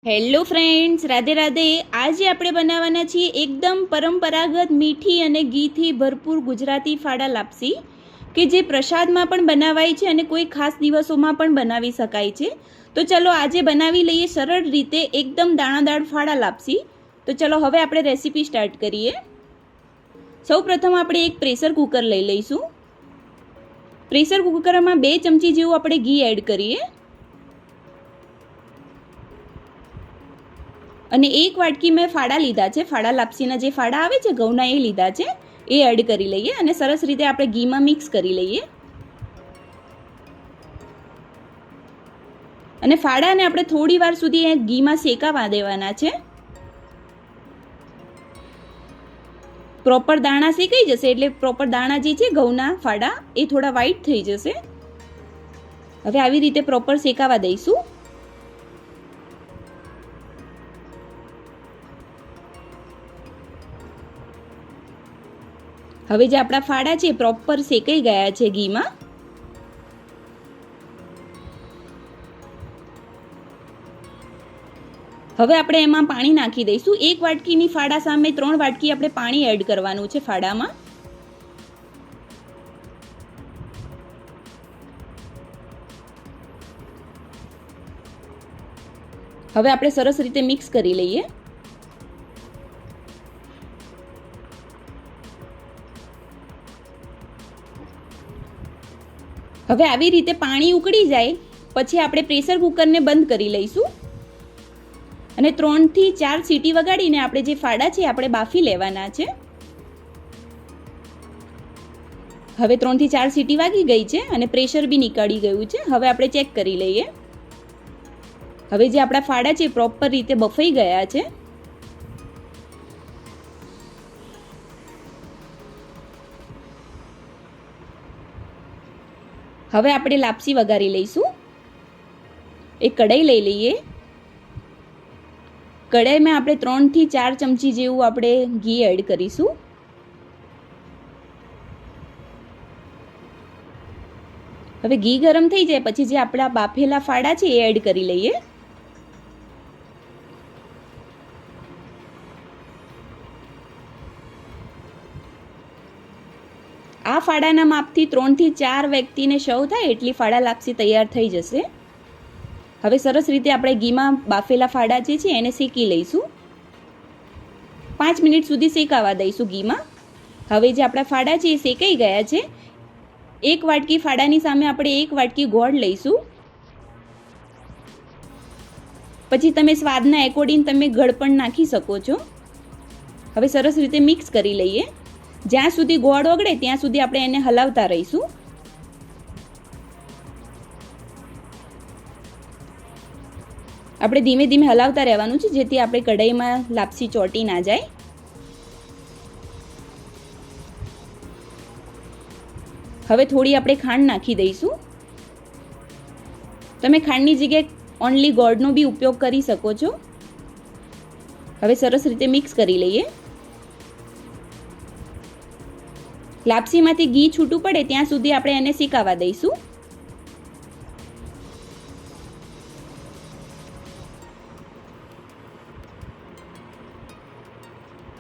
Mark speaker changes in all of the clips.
Speaker 1: Hello friends, Radhe Radhe. આજે આપણે બનાવવાના છીએ એકદમ પરંપરાગત મીઠી અને ઘીથી ભરપૂર ગુજરાતી ફાડા લાપસી, કે જે પ્રસાદમાં પણ બનાવાય છે અને કોઈ ખાસ દિવસોમાં પણ બનાવી શકાય છે. તો ચલો આજે બનાવી લઈએ સરળ રીતે એકદમ દાણાદાર ફાડા લાપસી. તો ચલો હવે આપણે રેસીપી સ્ટાર્ટ કરીએ. સૌ પ્રથમ આપણે એક પ્રેશર કુકર લઈ લઈશું. પ્રેશર કુકરમાં 2 ચમચી જેવું આપણે ઘી એડ કરીએ અને 1 વાટકી મેં ફાડા લીધા છે. ફાડા લાપસીના જે ફાડા આવે છે ઘઉંના, એ લીધા છે. એ એડ કરી લઈએ અને સરસ રીતે આપણે ઘીમાં મિક્સ કરી લઈએ. અને ફાડાને આપણે થોડી વાર સુધી ઘીમાં શેકાવા દેવાના છે. પ્રોપર દાણા શેકાઈ જશે એટલે પ્રોપર દાણા જે છે ઘઉંના ફાડા, એ થોડા વ્હાઈટ થઈ જશે. હવે આવી રીતે પ્રોપર શેકાવા દઈશું. હવે જે આપણા ફાડા છે પ્રોપર શેકાઈ ગયા છે ઘીમાં. હવે આપણે એમાં પાણી નાખી દઈશું. 1 વાટકીની ફાડા સામે 3 વાટકી આપણે પાણી એડ કરવાનું છે ફાડામાં. હવે આપણે સરસ રીતે મિક્સ કરી લઈએ. હવે આવી રીતે પાણી ઉકળી જાય પછી આપણે પ્રેશર કુકરને બંધ કરી લઈશું અને 3 થી 4 સીટી વગાડીને આપણે જે ફાડા છે આપણે બાફી લેવાના છે. હવે 3 થી 4 સીટી વાગી ગઈ છે અને પ્રેશર બી નીકળી ગયું છે. હવે આપણે ચેક કરી લઈએ. હવે જે આપણા ફાડા છે પ્રોપર રીતે બફાઈ ગયા છે. હવે આપણે લાપસી વઘારી લઈશું. એક કઢાઈ લઈ લઈએ. કઢાઈમાં આપણે 3 થી 4 ચમચી જેવું આપણે ઘી એડ કરીશું. હવે ઘી ગરમ થઈ જાય પછી જે આપણા બાફેલા ફાડા છે એ એડ કરી લઈએ. આ ફાડાના માપથી 3 થી 4 વ્યક્તિને સર્વ થાય એટલી ફાડા લાપસી તૈયાર થઈ જશે. હવે સરસ રીતે આપણે ઘીમાં બાફેલા ફાડા જે છે એને શેકી લઈશું. 5 મિનિટ સુધી શેકાવા દઈશું ઘીમાં. હવે જે આપણા ફાડા છે એ શેકાઈ ગયા છે. 1 વાટકી ફાડાની સામે આપણે 1 વાટકી ગોળ લઈશું. પછી તમે સ્વાદના એકોર્ડિંગ તમે ગળ પણ નાખી શકો છો. હવે સરસ રીતે મિક્સ કરી લઈએ. જ્યાં સુધી ગોળ ઓગળે ત્યાં સુધી આપણે એને હલાવતા રહીશું. આપણે ધીમે ધીમે હલાવતા રહેવાનું છે જેથી આપણે કઢાઈમાં લાપસી ચોંટી ના જાય. હવે થોડી આપણે ખાંડ નાખી દઈશું. તમે ખાંડની જગ્યાએ ઓનલી ગોળનો બી ઉપયોગ કરી શકો છો. હવે સરસ રીતે મિક્સ કરી લઈએ. લાપસીમાંથી ઘી છૂટું પડે ત્યાં સુધી આપણે એને શેકાવા દઈશું.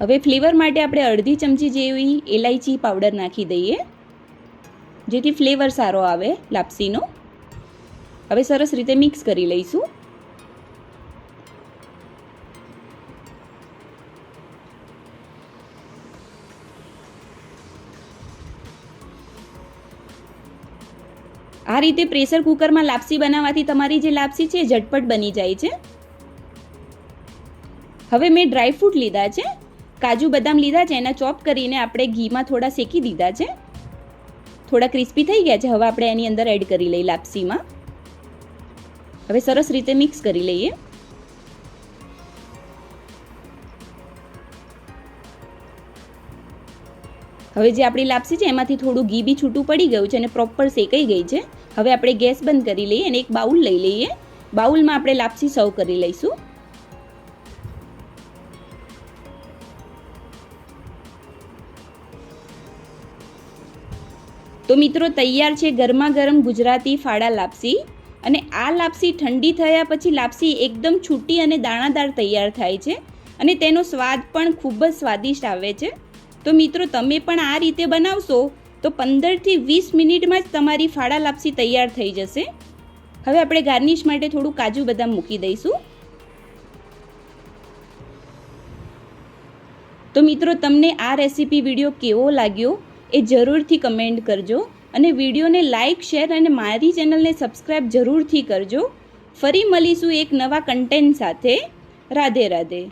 Speaker 1: હવે ફ્લેવર માટે આપણે અડધી ચમચી જેવી એલાયચી પાવડર નાખી દઈએ જેથી ફ્લેવર સારો આવે લાપસીનો. હવે સરસ રીતે મિક્સ કરી લઈશું. આ રીતે પ્રેશર કુકરમાં લાપસી બનાવવાથી તમારી જે લાપસી છે ઝટપટ બની જાય છે. હવે મેં ડ્રાયફ્રૂટ લીધા છે, કાજુ બદામ લીધા છે, એના ચોપ કરીને આપણે ઘીમાં થોડા શેકી દીધા છે. થોડા ક્રિસ્પી થઈ ગયા છે. હવે આપણે એની અંદર એડ કરી લઈએ લાપસીમાં. હવે સરસ રીતે મિક્સ કરી લઈએ. હવે જે આપણી લાપસી છે એમાંથી થોડું ઘી બી છૂટું પડી ગયું છે અને પ્રોપર શેકાઈ ગઈ છે. હવે આપણે ગેસ બંધ કરી લઈએ અને એક બાઉલ લઈ લઈએ. બાઉલમાં આપણે લાપસી સર્વ કરી લઈશું. તો મિત્રો તૈયાર છે ગરમા ગરમ ગુજરાતી ફાડા લાપસી. અને આ લાપસી ઠંડી થયા પછી લાપસી એકદમ છૂટી અને દાણાદાર તૈયાર થાય છે અને તેનો સ્વાદ પણ ખૂબ જ સ્વાદિષ્ટ આવે છે. તો મિત્રો તમે પણ આ રીતે બનાવશો તો 15થી 20 મિનિટમાં જ તમારી ફાડા લાપસી તૈયાર થઈ જશે. હવે આપણે ગાર્નિશ માટે થોડું કાજુ બદામ મૂકી દઈશું. તો મિત્રો તમને આ રેસીપી વિડીયો કેવો લાગ્યો એ જરૂરથી કમેન્ટ કરજો અને વિડીયોને લાઇક, શેર અને મારી ચેનલને સબસ્ક્રાઈબ જરૂરથી કરજો. ફરી મળીશું એક નવા કન્ટેન્ટ સાથે. રાધે રાધે.